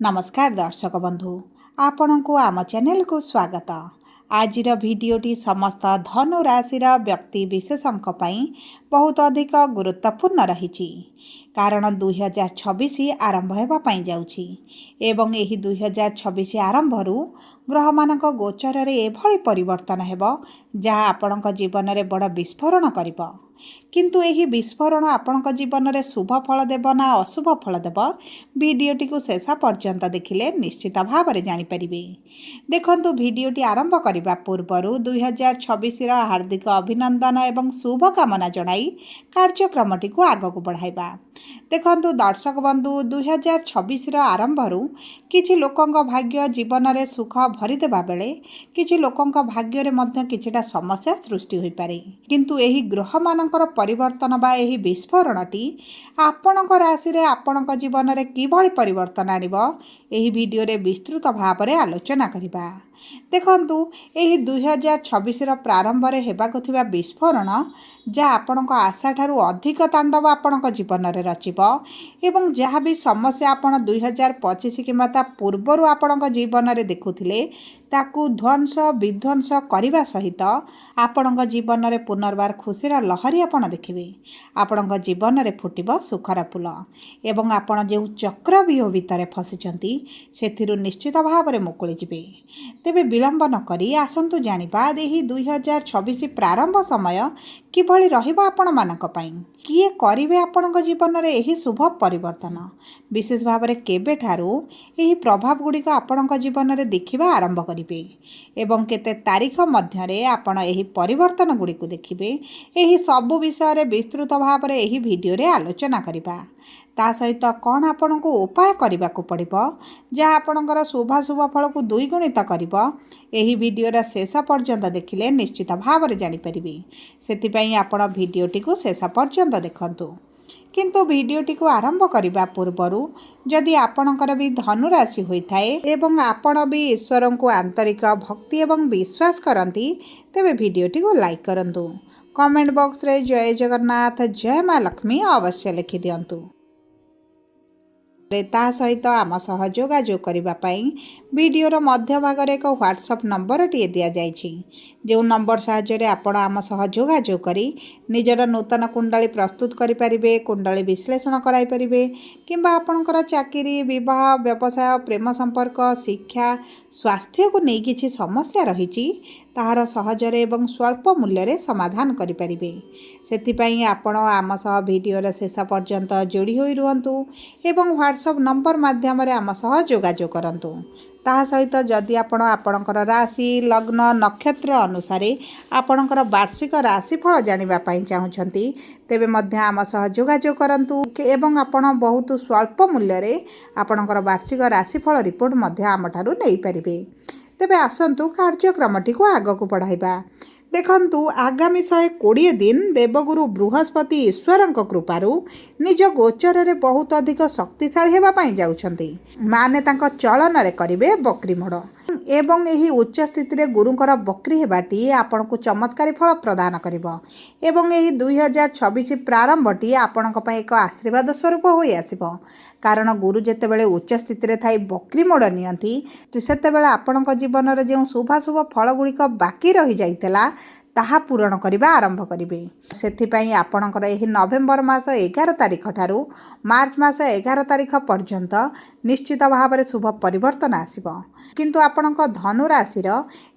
नमस्कार दर्शक बंधु आपण को आम चैनल को स्वागत। आज भिडीओटी समस्त धनु राशि व्यक्ति विशेषों बहुत अधिक गुरुत्वपूर्ण रही कारण 2026 आरंभ होगापी जाऊँगी एवं यही 2026 आरंभ ग्रह मान गोचर एभली परिवर्तन हो जहाँ आपण जीवन में बड़ विस्फोरण कर किंतु यही विस्फोरण आपण जीवन में शुभ फल देव ना अशुभ फल देव भिडीओटी को शेष पर्यंत देखिले निश्चित भाव में जापर। देखंतु भिडीओटी आरंभ करने पूर्व 2026 हार्दिक अभिनंदन एवं शुभकामना जनाई कार्यक्रमटी को आग को बढ़ाइबा। देखंतु दर्शक बंधु 2026 आरंभ किछि लोकंक भाग्य जीवन में सुख भरीदेवा बेले किछि लोकंक भाग्य रे मध्य किछिटा समस्या सृष्टि होई पारे किंतु एही ग्रह मानकर परिवर्तन बा एही विस्फोरणटी आपणक राशि रे आपणक जीवन में किभली परिवर्तन आनिबो एही वीडियो रे विस्तृत भाव में आलोचना करिबा। देखंतु एही 2026 प्रारंभ रे हेबाकु थिबा विस्फोरण जहाँ आपणक आशा ठारू अधिक तांडव आपणक जीवन में रचिबो एवं जहाँ भी समस्या आपण 2025 किंबा ता पूर्वरु आपणक जीवन में देखुथिले ताकू ध्वंस विध्वंस करने सहित आपणक जीवन में पुनर्बार खुशीर लहरी आपण देखिबे। आपणक जीवन में फुटिबो सुखर फूल एवं आपण जो चक्रव्यूह भितर फसिचंती सेथिरु निश्चित भाव में मुकुली जिबे। तेबे विलंब न करी आसंतु जानिबा एही 2026 प्रारंभ समय किभली रहिबो आपण मानक पई किए करिवे आपणक जीवन में एही शुभ परिवर्तन विशेष भाव में केबे ठारू एही प्रभाव गुड़िक आपणक जीवन में देखिबा आरंभ करिवे एवं केते तारीख मध्यरे आपण एही परिवर्तन गुड़िक देखिबे। एही सबु विषय रे विस्तृत भाव में एही वीडियो रे आलोचना करिबा। ता सहित कौन आपण को उपाय करने को पड़ो जहाँ आपणकर शुभाशुभ फल को द्विगुणित कर एही वीडियोर शेष पर्यंत देखिले निश्चित भाव में जापर। से आपण भिडटी को शेष पर्यंत देखंतु किंतु भिडटी को आरंभ करने पूर्व जदि आपणकर भी धनुराशि होता है एवं आपण भी ईश्वर को आंतरिक भक्ति एवं विश्वास करती तेबे भिडटी को लाइक करंतु। कमेंट बॉक्स रे जय जगन्नाथ जय माँ लक्ष्मी अवश्य लिखि दियंतु। ता सहित आम सह जोगाजोग करने वीडियोर मध्य भाग एक व्हाट्सएप नंबर टी दि जाइए जो नंबर साहाय्य आपण आम सह जोगाजोग करी निजर नूतन कुंडली प्रस्तुत करें कुंडली विश्लेषण कराइपारे किंबा आपणकर चाकरी विवाह व्यवसाय प्रेम संपर्क शिक्षा स्वास्थ्य को नहीं किसी समस्या रही ताहार सहजरे एवं स्वल्प मूल्य समाधान करें। से आपण आम सह वीडियोर शेष पर्यंत जोड़ी होई रुहंतु एवं व्हाट्सएप नंबर माध्यम आम सह जोगाजोग करंतु। ता सहित जदि आपण आपणकर राशि लग्न नक्षत्र अनुसार आपणकर वार्षिक राशिफल जानिबा पई चाहुछंती तेबे मध्य आम सह जोगाजोग करंतु एवं आपण बहुत स्वल्प मूल्य रे आपणकर वार्षिक राशिफल रिपोर्ट मध्य आमठारु नै परिबे। तेबे आसंतु कार्यक्रमटी को आगक बढ़ाइबा। देखंतु आगामी 120 दिन देवगुरु बृहस्पति ईश्वर कृपारू निज गोचर रे बहुत अधिक शक्तिशाली हेबा पई जाउछंती माने तांको चलन रे करिवे बकरी मोड़ एवं यही उच्च स्थिति रे गुरुंकर बकरी हेबाटी आपण को चमत्कारी फल प्रदान करिवो एवं यही 2026 प्रारंभटी आपणक पई एक आशीर्वाद स्वरूप होई आसीबो कारण गुरु जेतेबेले उच्च स्थिति रे थाई बकरी मोड़ नियंती सेतेबेले आपणक जीवन रे जे शुभाशुभ फल गुड़िक बाकी रही जाइतला ताहा पूरण करने आरंभ करेंगे। से आपणकर यह नवेम्बर मास 11 तारिख ठारू मार्च मास 11 तारिख पर्यंत निश्चित भाव में शुभ परिवर्तन आसिबो किंतु आपणक धनु राशि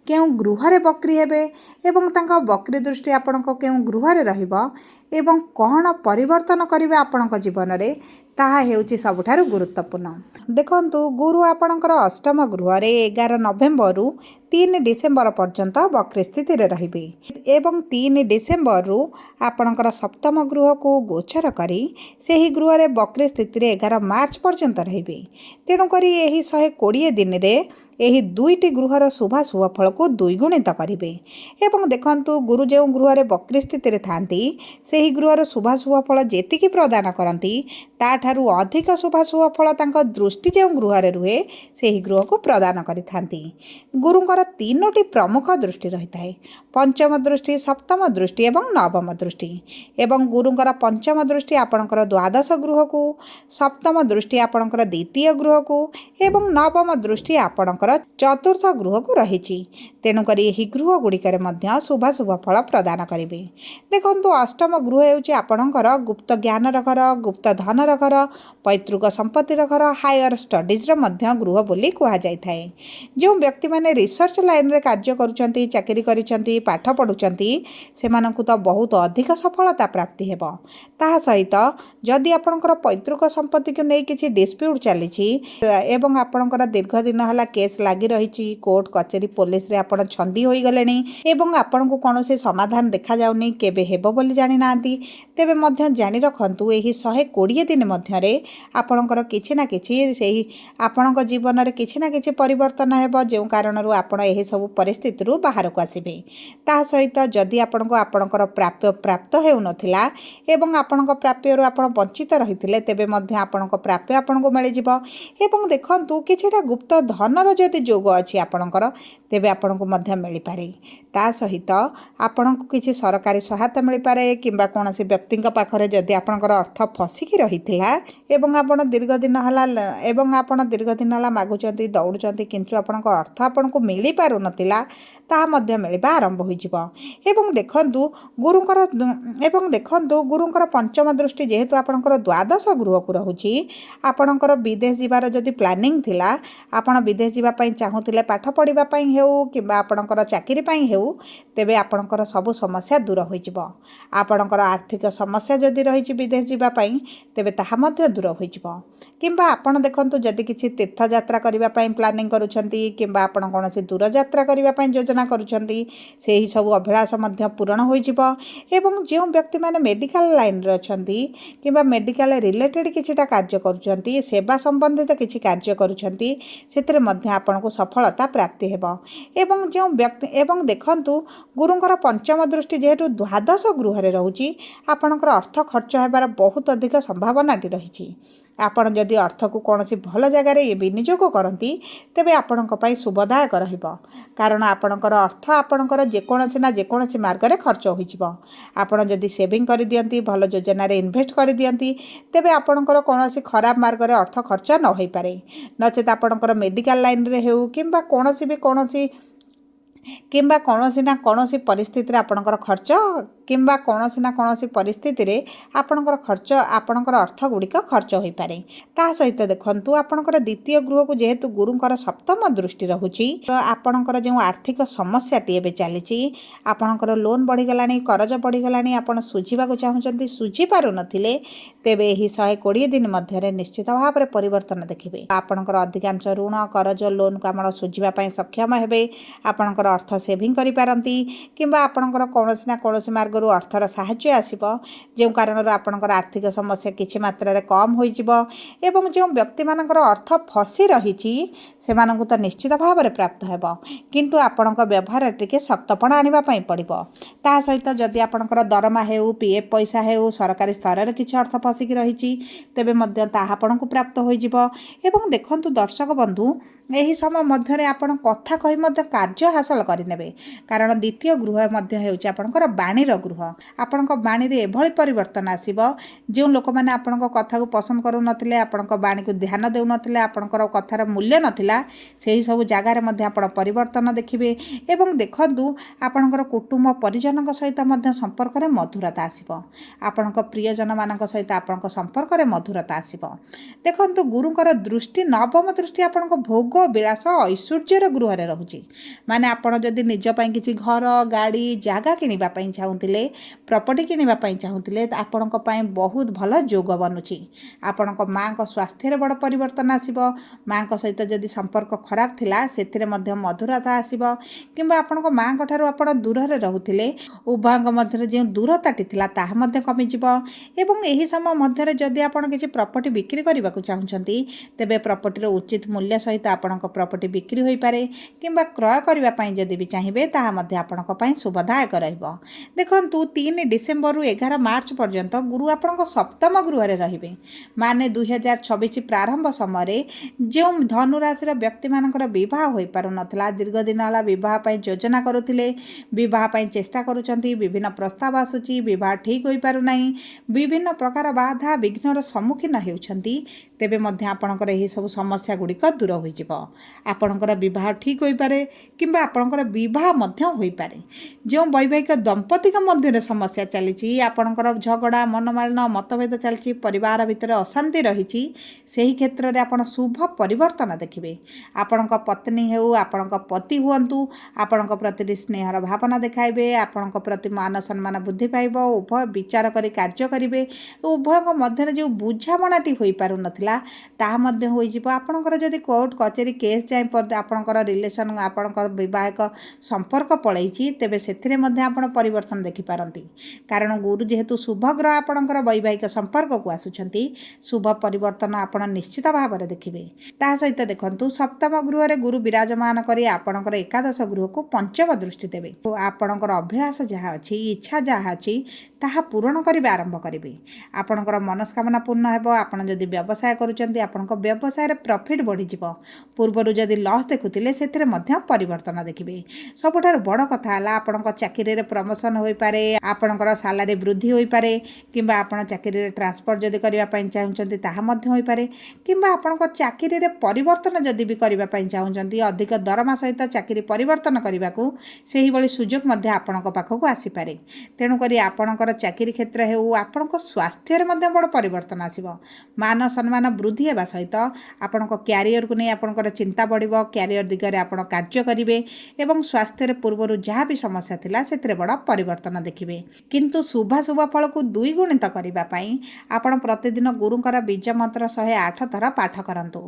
केउ गृह रे बकरी हेबे एवं तांका बकरी दृष्टि आपणक केउ गृह रे रहिबो एवं कौन परिवर्तन करिवे आपणक जीवन रे ताहा हेउची सबुठारु गुरुत्वपूर्ण। देखंतु गुरु आपणकर अष्टम गृह रे 11 नवेम्बर रु 3 डिसेम्बर पर्यंत बकरी स्थिति रे रहिबे एवं 3 डिसेम्बर रु आपणकर सप्तम गृह को गोचर करी सेही गृह रे बकरी स्थिति रे 11 मार्च पर्यंत रहिबे। तेणु करी एही 120 दिन रे एही दुईटी गृहर शुभाशुभ फल को द्विगुणित करेंगे एवं देखंतु गुरु जो गृह रे बकरी स्थिति रे थांती सेही गृहर शुभाशुभ फल जेतिकी प्रदान करती ताठारु अधिक शुभाशुभ फल तांको दृष्टि जो गृह रे रुहे सेही गृह को प्रदान करिथांती। गुरुंकर ତିନୋଟି ପ୍ରମୁଖ ଦୃଷ୍ଟି ରହିଥାଏ। ପଞ୍ଚମ ଦୃଷ୍ଟି, ସପ୍ତମ ଦୃଷ୍ଟି ଏବଂ ନବମ ଦୃଷ୍ଟି। ଏବଂ ଗୁରୁଙ୍କର ପଞ୍ଚମ ଦୃଷ୍ଟି ଆପଣଙ୍କର ଦ୍ୱାଦଶ ଗୃହକୁ, ସପ୍ତମ ଦୃଷ୍ଟି ଆପଣଙ୍କର ଦ୍ୱିତୀୟ ଗୃହକୁ ଏବଂ ନବମ ଦୃଷ୍ଟି ଆପଣଙ୍କର ଚତୁର୍ଥ ଗୃହକୁ ରହିଛି। ତେଣୁକରି ଏହି ଗୃହ ଗୁଡ଼ିକରେ ମଧ୍ୟ ଶୁଭାଶୁଭ ଫଳ ପ୍ରଦାନ କରିବେ। ଦେଖନ୍ତୁ, ଅଷ୍ଟମ ଗୃହ ହେଉଛି ଆପଣଙ୍କର ଗୁପ୍ତ ଜ୍ଞାନର ଘର, ଗୁପ୍ତ ଧନର ଘର, ପୈତୃକ ସମ୍ପତ୍ତିର ଘର, ହାୟର ଷ୍ଟଡିଜ୍ର ମଧ୍ୟ ଗୃହ ବୋଲି କୁହାଯାଇଥାଏ। ଯେଉଁ ବ୍ୟକ୍ତିମାନେ ରିସର୍ଚ୍ଚ ଲାଇନ୍ରେ କାର୍ଯ୍ୟ କରୁଛନ୍ତି, ଚାକିରି କରିଛନ୍ତି, ପାଠ ପଢ଼ୁଛନ୍ତି, ସେମାନଙ୍କୁ ତ ବହୁତ ଅଧିକ ସଫଳତା ପ୍ରାପ୍ତି ହେବ। ତାହା ସହିତ ଯଦି ଆପଣଙ୍କର ପୈତୃକ ସମ୍ପତ୍ତିକୁ ନେଇ କିଛି ଡିସ୍ପ୍ୟୁଟ୍ ଚାଲିଛି ଏବଂ ଆପଣଙ୍କର ଦୀର୍ଘ ଦିନ ହେଲା କେସ୍ ଲାଗି ରହିଛି, କୋର୍ଟ କଚେରୀ ପୋଲିସରେ ଆପଣ ଛନ୍ଦି ହୋଇଗଲେଣି ଏବଂ ଆପଣଙ୍କୁ କୌଣସି ସମାଧାନ ଦେଖାଯାଉନି, କେବେ ହେବ ବୋଲି ଜାଣିନାହାନ୍ତି, ତେବେ ମଧ୍ୟ ଜାଣି ରଖନ୍ତୁ ଏହି 120 ଦିନ ମଧ୍ୟରେ ଆପଣଙ୍କର କିଛି ନା କିଛି ଆପଣଙ୍କ ଜୀବନରେ କିଛି ନା କିଛି ପରିବର୍ତ୍ତନ ହେବ, ଯେଉଁ କାରଣରୁ ଆପଣ ଏହିସବୁ ପରିସ୍ଥିତିରୁ ବାହାରକୁ ଆସିବେ। ତାହା ସହିତ ଯଦି ଆପଣଙ୍କୁ ଆପଣଙ୍କର ପ୍ରାପ୍ୟ ପ୍ରାପ୍ତ ହେଉନଥିଲା ଏବଂ ଆପଣଙ୍କ ପ୍ରାପ୍ୟରୁ ଆପଣ ବଞ୍ଚିତ ରହିଥିଲେ, ତେବେ ମଧ୍ୟ ଆପଣଙ୍କ ପ୍ରାପ୍ୟ ଆପଣଙ୍କୁ ମିଳିଯିବ। ଏବଂ ଦେଖନ୍ତୁ, କିଛିଟା ଗୁପ୍ତ ଧନର ଯଦି ଯୋଗ ଅଛି ଆପଣଙ୍କର, ତେବେ ଆପଣଙ୍କୁ ମଧ୍ୟ ମିଳିପାରେ। ତା ସହିତ ଆପଣଙ୍କୁ କିଛି ସରକାରୀ ସହାୟତା ମିଳିପାରେ କିମ୍ବା କୌଣସି ବ୍ୟକ୍ତିଙ୍କ ପାଖରେ ଯଦି ଆପଣଙ୍କର ଅର୍ଥ ଫସିକି ରହିଥିଲା ଏବଂ ଆପଣ ଦୀର୍ଘ ଦିନ ହେଲା ମାଗୁଛନ୍ତି, ଦୌଡ଼ୁଛନ୍ତି, କିନ୍ତୁ ଆପଣଙ୍କ ଅର୍ଥ ଆପଣଙ୍କୁ ମିଳିପାରୁନଥିଲା, ତାହା ମଧ୍ୟ ମିଳିବା ଆରମ୍ଭ ହୋଇଯିବ। ଏବଂ ଦେଖନ୍ତୁ, ଗୁରୁଙ୍କର ପଞ୍ଚମ ଦୃଷ୍ଟି ଯେହେତୁ ଆପଣଙ୍କର ଦ୍ୱାଦଶ ଗୃହକୁ ରହୁଛି, ଆପଣଙ୍କର ବିଦେଶ ଯିବାର ଯଦି ପ୍ଲାନିଂ ଥିଲା, ଆପଣ ବିଦେଶ ଯିବା ପାଇଁ ଚାହୁଁଥିଲେ, ପାଠ ପଢ଼ିବା ପାଇଁ ହେଉ କିମ୍ବା ଆପଣଙ୍କର ଚାକିରି ପାଇଁ ହେଉ, ତେବେ ଆପଣଙ୍କର ସବୁ ସମସ୍ୟା ଦୂର ହୋଇଯିବ। ଆପଣଙ୍କର ଆର୍ଥିକ ସମସ୍ୟା ଯଦି ରହିଛି ବିଦେଶ ଯିବା ପାଇଁ, ତେବେ ତାହା ମଧ୍ୟ ଦୂର ହୋଇଯିବ। କିମ୍ବା ଆପଣ ଦେଖନ୍ତୁ, ଯଦି କିଛି ତୀର୍ଥଯାତ୍ରା କରିବା ପାଇଁ ପ୍ଲାନିଂ କରୁଛନ୍ତି କିମ୍ବା ଆପଣ କୌଣସି ଦୂରଯାତ୍ରା କରିବା ପାଇଁ ଯୋଜନା କରୁଛନ୍ତି, ସେହି ସବୁ ଅଭିଳାଷ ମଧ୍ୟ ପୂରଣ ହୋଇଯିବ। ଏବଂ ଯେଉଁ ବ୍ୟକ୍ତିମାନେ ମେଡ଼ିକାଲ ଲାଇନ୍ରେ ଅଛନ୍ତି କିମ୍ବା ମେଡ଼ିକାଲ ରିଲେଟେଡ଼ କିଛିଟା କାର୍ଯ୍ୟ କରୁଛନ୍ତି, ସେବା ସମ୍ବନ୍ଧିତ କିଛି କାର୍ଯ୍ୟ କରୁଛନ୍ତି, ସେଥିରେ ମଧ୍ୟ ଆପଣଙ୍କୁ ସଫଳତା ପ୍ରାପ୍ତି ହେବ। ଏବଂ ଦେଖନ୍ତୁ, ଗୁରୁଙ୍କର ପଞ୍ଚମ ଦୃଷ୍ଟି ଯେହେତୁ ଦ୍ୱାଦଶ ଗୃହରେ ରହୁଛି, ଆପଣଙ୍କର ଅର୍ଥ ଖର୍ଚ୍ଚ ହେବାର ବହୁତ ଅଧିକ ସମ୍ଭାବନାଟି ରହିଛି। ଆପଣ ଯଦି ଅର୍ଥକୁ କୌଣସି ଭଲ ଜାଗାରେ ବିନିଯୋଗ କରନ୍ତି, ତେବେ ଆପଣଙ୍କ ପାଇଁ ଶୁଭଦାୟକ ରହିବ। କାରଣ ଆପଣଙ୍କର ଅର୍ଥ ଆପଣଙ୍କର ଯେକୌଣସି ମାର୍ଗରେ ଖର୍ଚ୍ଚ ହୋଇଯିବ। ଆପଣ ଯଦି ସେଭିଂ କରିଦିଅନ୍ତି, ଭଲ ଯୋଜନାରେ ଇନଭେଷ୍ଟ କରିଦିଅନ୍ତି, ତେବେ ଆପଣଙ୍କର କୌଣସି ଖରାପ ମାର୍ଗରେ ଅର୍ଥ ଖର୍ଚ୍ଚ ନ ହୋଇପାରେ। ନଚେତ୍ ଆପଣଙ୍କର ମେଡ଼ିକାଲ ଲାଇନ୍ରେ ହେଉ କିମ୍ବା କୌଣସି ନା କୌଣସି ପରିସ୍ଥିତିରେ ଆପଣଙ୍କର ଅର୍ଥ ଗୁଡ଼ିକ ଖର୍ଚ୍ଚ ହୋଇପାରେ। ତା ସହିତ ଦେଖନ୍ତୁ, ଆପଣଙ୍କର ଦ୍ୱିତୀୟ ଗୃହକୁ ଯେହେତୁ ଗୁରୁଙ୍କର ସପ୍ତମ ଦୃଷ୍ଟି ରହୁଛି, ତ ଆପଣଙ୍କର ଯେଉଁ ଆର୍ଥିକ ସମସ୍ୟାଟି ଏବେ ଚାଲିଛି, ଆପଣଙ୍କର ଲୋନ୍ ବଢ଼ିଗଲାଣି, କରଜ ବଢ଼ିଗଲାଣି, ଆପଣ ଶୁଝିବାକୁ ଚାହୁଁଛନ୍ତି, ଶୁଝି ପାରୁନଥିଲେ, ତେବେ ଏହି 120 ଦିନ ମଧ୍ୟରେ ନିଶ୍ଚିତ ଭାବରେ ପରିବର୍ତ୍ତନ ଦେଖିବେ। ଆପଣଙ୍କର ଅଧିକାଂଶ ଋଣ, କରଜ, ଲୋନ୍କୁ ଆପଣ ଶୁଝିବା ପାଇଁ ସକ୍ଷମ ହେବେ। ଆପଣଙ୍କର ଅର୍ଥ ସେଭିଂ କରିପାରନ୍ତି କିମ୍ବା ଆପଣଙ୍କର କୌଣସି ନା କୌଣସି ମାର୍ଗରୁ ଅର୍ଥର ସାହାଯ୍ୟ ଆସିବ, ଯେଉଁ କାରଣରୁ ଆପଣଙ୍କର ଆର୍ଥିକ ସମସ୍ୟା କିଛି ମାତ୍ରାରେ କମ୍ ହୋଇଯିବ। ଏବଂ ଯେଉଁ ବ୍ୟକ୍ତିମାନଙ୍କର ଅର୍ଥ ଫସି ରହିଛି, ସେମାନଙ୍କୁ ତ ନିଶ୍ଚିତ ଭାବରେ ପ୍ରାପ୍ତ ହେବ, କିନ୍ତୁ ଆପଣଙ୍କ ବ୍ୟବହାରରେ ଟିକେ ଶକ୍ତପଣ ଆଣିବା ପାଇଁ ପଡ଼ିବ। ତା ସହିତ ଯଦି ଆପଣଙ୍କର ଦରମା ହେଉ, PF ପଇସା ହେଉ, ସରକାରୀ ସ୍ତରରେ କିଛି ଅର୍ଥ ଫସିକି ରହିଛି, ତେବେ ମଧ୍ୟ ତାହା ଆପଣଙ୍କୁ ପ୍ରାପ୍ତ ହୋଇଯିବ। ଏବଂ ଦେଖନ୍ତୁ ଦର୍ଶକ ବନ୍ଧୁ, ଏହି ସମୟ ମଧ୍ୟରେ ଆପଣ କଥା କହି ମଧ୍ୟ କାର୍ଯ୍ୟ ହାସଲ କରିନେବେ। କାରଣ ଦ୍ୱିତୀୟ ଗୃହ ମଧ୍ୟ ହେଉଛି ଆପଣଙ୍କର ବାଣୀର ଗୃହ। ଆପଣଙ୍କ ବାଣୀରେ ଏଭଳି ପରିବର୍ତ୍ତନ ଆସିବ, ଯେଉଁ ଲୋକମାନେ ଆପଣଙ୍କ କଥାକୁ ପସନ୍ଦ କରୁନଥିଲେ, ଆପଣଙ୍କ ବାଣୀକୁ ଧ୍ୟାନ ଦେଉନଥିଲେ, ଆପଣଙ୍କର କଥାର ମୂଲ୍ୟ ନଥିଲା, ସେହି ସବୁ ଜାଗାରେ ମଧ୍ୟ ଆପଣ ପରିବର୍ତ୍ତନ ଦେଖିବେ। ଏବଂ ଦେଖନ୍ତୁ, ଆପଣଙ୍କର କୁଟୁମ୍ବ ପରିଜନଙ୍କ ସହିତ ମଧ୍ୟ ସମ୍ପର୍କରେ ମଧୁରତା ଆସିବ। ଆପଣଙ୍କ ପ୍ରିୟଜନମାନଙ୍କ ସହିତ ଆପଣଙ୍କ ସମ୍ପର୍କରେ ମଧୁରତା ଆସିବ। ଦେଖନ୍ତୁ, ଗୁରୁଙ୍କର ଦୃଷ୍ଟି, ନବମ ଦୃଷ୍ଟି ଆପଣଙ୍କ ଭୋଗ, ବିଳାସ, ଐଶ୍ୱର୍ଯ୍ୟର ଗୃହରେ ରହୁଛି। ମାନେ ଆପଣ ଯଦି ନିଜ ପାଇଁ କିଛି ଘର, ଗାଡ଼ି, ଜାଗା କିଣିବା ପାଇଁ ଚାହୁଁଥିଲେ, ପ୍ରପର୍ଟି କିଣିବା ପାଇଁ ଚାହୁଁଥିଲେ, ଆପଣଙ୍କ ପାଇଁ ବହୁତ ଭଲ ଯୋଗ ବନୁଛି। ଆପଣଙ୍କ ମାଆଙ୍କ ସ୍ୱାସ୍ଥ୍ୟରେ ବଡ଼ ପରିବର୍ତ୍ତନ ଆସିବ। ମାଆଙ୍କ ସହିତ ଯଦି ସମ୍ପର୍କ ଖରାପ ଥିଲା, ସେଥିରେ ମଧ୍ୟ ମଧୁରତା ଆସିବ। କିମ୍ବା ଆପଣଙ୍କ ମାଆଙ୍କ ଠାରୁ ଆପଣ ଦୂରରେ ରହୁଥିଲେ, ଉଭୟଙ୍କ ମଧ୍ୟରେ ଯେଉଁ ଦୂରତାଟି ଥିଲା, ତାହା ମଧ୍ୟ କମିଯିବ। ଏବଂ ଏହି ସମୟ ମଧ୍ୟରେ ଯଦି ଆପଣ କିଛି ପ୍ରପର୍ଟି ବିକ୍ରି କରିବାକୁ ଚାହୁଁଛନ୍ତି, ତେବେ ପ୍ରପର୍ଟିର ଉଚିତ ମୂଲ୍ୟ ସହିତ ଆପଣଙ୍କ ପ୍ରପର୍ଟି ବିକ୍ରି ହୋଇପାରେ। କିମ୍ବା କ୍ରୟ କରିବା ପାଇଁ जदि भी चाहिए ताहा मध्य आपणक पई शुभदायक रहिबो। देखंतु 3 डिसेम्बर रु 11 मार्च पर्यंत गुरु आपणक सप्तम गृह रहिबे माने 2026 प्रारंभ समय जो धनु राशि व्यक्ति मानकर विवाह हो पारु नथला दीर्घ दिन वाला विवाह पई योजना करुथिले विवाह पई चेष्टा करूछंती विभिन्न प्रस्ताव आसुची विवाह ठीक होई पारु नाही विभिन्न प्रकार बाधा विघ्नर सम्मुखीन हेउछंती तेबे मध्य आपणकर एही सब समस्या गुड़िक दूर हो आपणकर विवाह ठीक हो पारे किंबा आपणकर विवाह मध्य हो पारे जो वैवाहिक दंपति मध्य समस्या चली आपणकर झगड़ा मनमालिन मतभेद चलती परिवार भितर अशांति रही सही क्षेत्र में आपण शुभ परिवर्तन देखिए आपण पत्नी हो आपण पति हुंतु आपण प्रति स्नेहर भावना देखाइबे आपण प्रति मान सम्मान बुद्धि पाइब उभय विचार करी कार्य करेंगे उभय मध्य जो बुझामणाटी हो पार नाला ताहा मध्य हो आपणकर जदि कोर्ट कचेरी केस जाए आपणकर रिलेशन आपणकर वैवाहिक संपर्क पलैछि तेबे सेथिरे मध्य आपण परिवर्तन देखिपारती कारण गुरु जेहेतु शुभ ग्रह आपणकर वैवाहिक संपर्क को आसुछंती शुभ परिवर्तन आपण निश्चित भाव में देखिए ता सहित देखंतु सप्तम गृह रे गुरु विराजमान करी आपणकर एकादश गृह को पंचम दृष्टि देबे आपणकर अभिलाष जहाँ अच्छी इच्छा जहाँ अच्छी ताहा पूरण करबे आरंभ करेंगे आपणकर मनस्कामना पूर्ण हेबो आपण जदि व्यवसाय करूछंती आपणक व्यवसाय रे प्रॉफिट बढ़ी जिवो पूर्वरु जदि लॉस देखुथिले सेथिरे मध्य परिवर्तन देखिबे सबठार बड़ कथा हला आपणक चाकरी रे प्रमोशन होई पारे आपणकर सैलरी वृद्धि होई पारे किंबा आपण चाकरी रे ट्रांसफर जदि करबा पई चाहुचंती ताहा मध्य होई पारे किंबा आपणक चाकरी रे परिवर्तन जदि भी करबा पई चाहुचंती अधिक दरमा सहित चाकरी परिवर्तन करबाकू सेही बळी सुजोग मध्य आपणक पाखकू आसी पारे तेणु करी आपणकर चाकरी क्षेत्र हेउ आपणक स्वास्थ्य रे मध्य बड़ परिवर्तन आसीबो मान सम्मान वृद्धि हेबा सहित आपणक क्यारियर को नहीं आपणकर चिंता बढ़िबो क्यारियर दिगरे आपण कार्य करिवे एवं स्वास्थ्य रे पूर्वरु जहाँ भी समस्या थिला सेतरे बड़ परिवर्तन देखिबे किंतु शुभ फल को दुई गुणित करबा पई आपण प्रतिदिन गुरुंकर बीज मंत्र 108 थर पाठ करंतु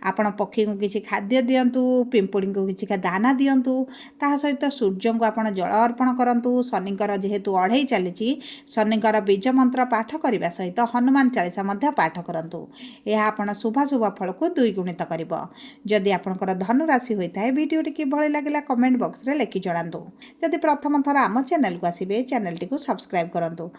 आपण पक्षी को किछि खाद्य दियंतु पिंपुड़ी को किछि दाना दियंतु ता सहित सूर्य को आपण जल अर्पण करंतु शनिकर जेहेतु अढ़ई चली शनिकर बीज मंत्र पाठ करने सहित हनुमान चालीसा मध्य पाठ करंतु यह आपण शुभ फल को दुई गुणित करिबो जदि आपणकर धनु राशि होता है वीडियोटी किभଳି लागिला कमेंट बॉक्स रे लिखि जणांतु जदि प्रथम थर आम चैनल को आसीबे चैनल टी को सब्सक्राइब करंतु।